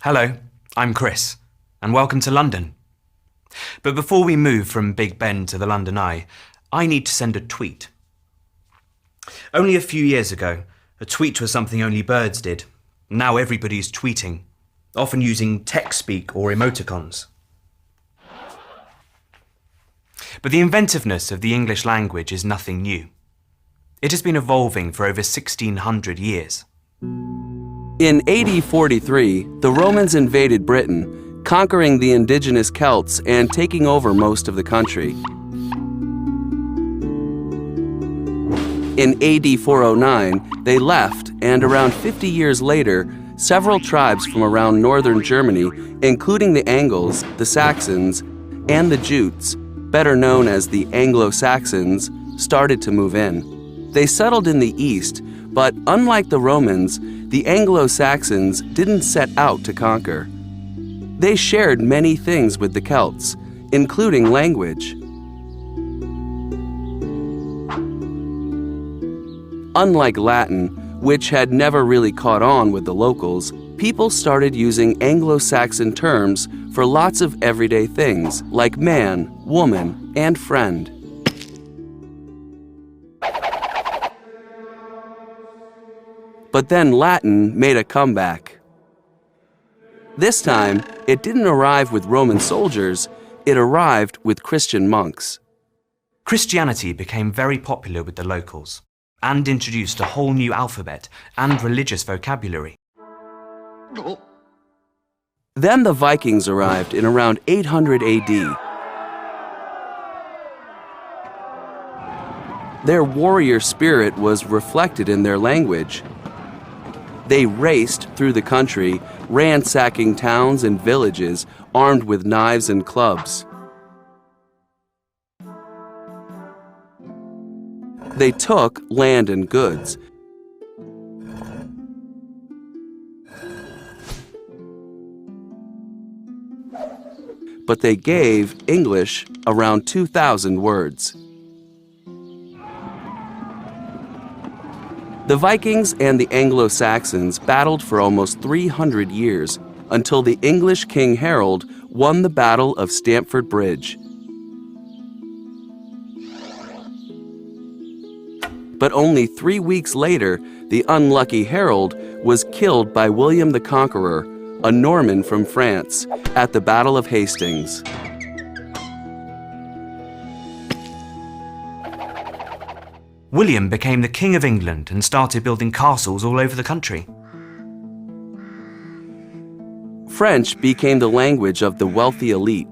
Hello, I'm Chris, and welcome to London. But before we move from Big Ben to the London Eye, I need to send a tweet. Only a few years ago, a tweet was something only birds did. Now everybody's tweeting, often using text speak or emoticons. But the inventiveness of the English language is nothing new. It has been evolving for over 1600 years. In AD 43, the Romans invaded Britain, conquering the indigenous Celts and taking over most of the country. In AD 409, they left, and around 50 years later, several tribes from around northern Germany, including the Angles, the Saxons, and the Jutes, better known as the Anglo-Saxons, started to move in. They settled in the east, but unlike the Romans, the Anglo-Saxons didn't set out to conquer. They shared many things with the Celts, including language. Unlike Latin, which had never really caught on with the locals, people started using Anglo-Saxon terms for lots of everyday things like man, woman, and friend. But then Latin made a comeback. This time, it didn't arrive with Roman soldiers, it arrived with Christian monks. Christianity became very popular with the locals and introduced a whole new alphabet and religious vocabulary. Then the Vikings arrived in around 800 AD. Their warrior spirit was reflected in their language. They raced through the country, ransacking towns and villages, armed with knives and clubs. They took land and goods. But they gave English around 2,000 words. The Vikings and the Anglo-Saxons battled for almost 300 years until the English King Harold won the Battle of Stamford Bridge. But only 3 weeks later, the unlucky Harold was killed by William the Conqueror, a Norman from France, at the Battle of Hastings. William became the King of England and started building castles all over the country. French became the language of the wealthy elite.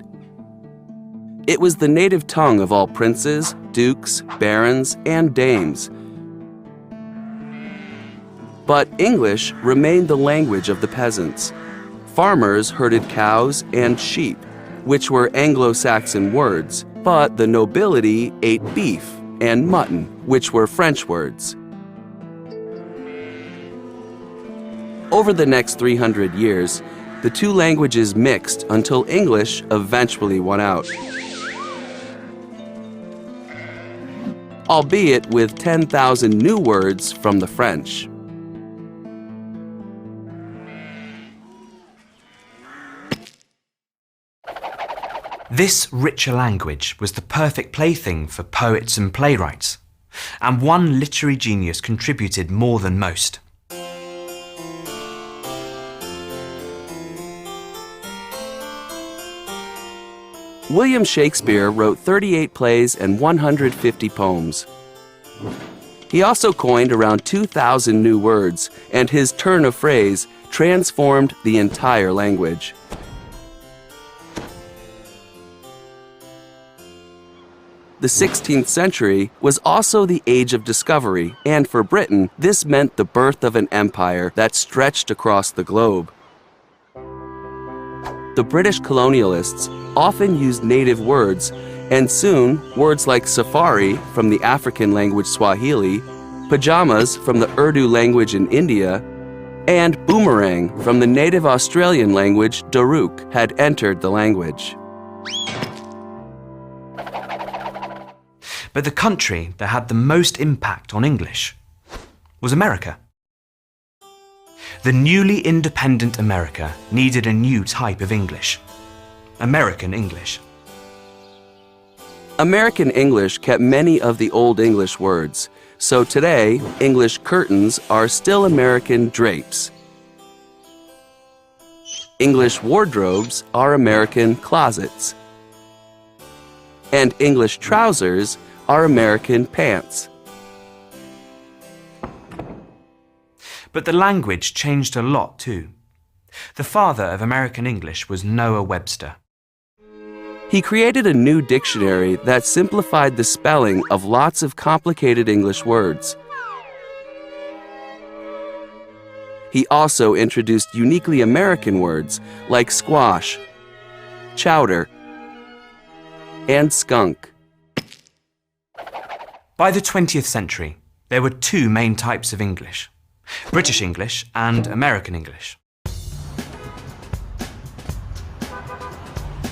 It was the native tongue of all princes, dukes, barons, and dames. But English remained the language of the peasants. Farmers herded cows and sheep, which were Anglo-Saxon words, but the nobility ate beef and mutton, which were French words. Over the next 300 years, the two languages mixed until English eventually won out. Albeit with 10,000 new words from the French. This richer language was the perfect plaything for poets and playwrights, and one literary genius contributed more than most. William Shakespeare wrote 38 plays and 150 poems. He also coined around 2,000 new words, and his turn of phrase transformed the entire language. The 16th century was also the age of discovery, and for Britain, this meant the birth of an empire that stretched across the globe. The British colonialists often used native words, and soon words like safari from the African language Swahili, pajamas from the Urdu language in India, and boomerang from the native Australian language Daruk had entered the language. But the country that had the most impact on English was America. The newly independent America needed a new type of English. American English. American English kept many of the Old English words, so today, English curtains are still American drapes. English wardrobes are American closets. And English trousers are American pants. But the language changed a lot too. The father of American English was Noah Webster. He created a new dictionary that simplified the spelling of lots of complicated English words. He also introduced uniquely American words like squash, chowder, and skunk. By the 20th century, there were two main types of English: British English and American English.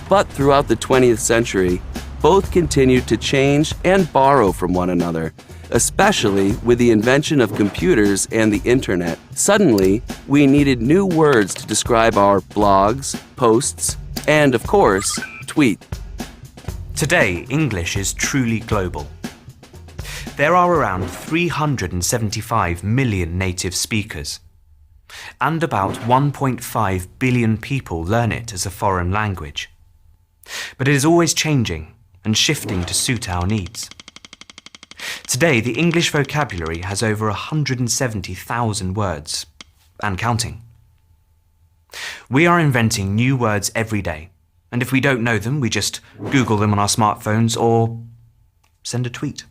But throughout the 20th century, both continued to change and borrow from one another, especially with the invention of computers and the internet. Suddenly, we needed new words to describe our blogs, posts, and of course, tweet. Today, English is truly global. There are around 375 million native speakers, and about 1.5 billion people learn it as a foreign language. But it is always changing and shifting to suit our needs. Today, the English vocabulary has over 170,000 words, and counting. We are inventing new words every day, and if we don't know them, we just Google them on our smartphones or send a tweet.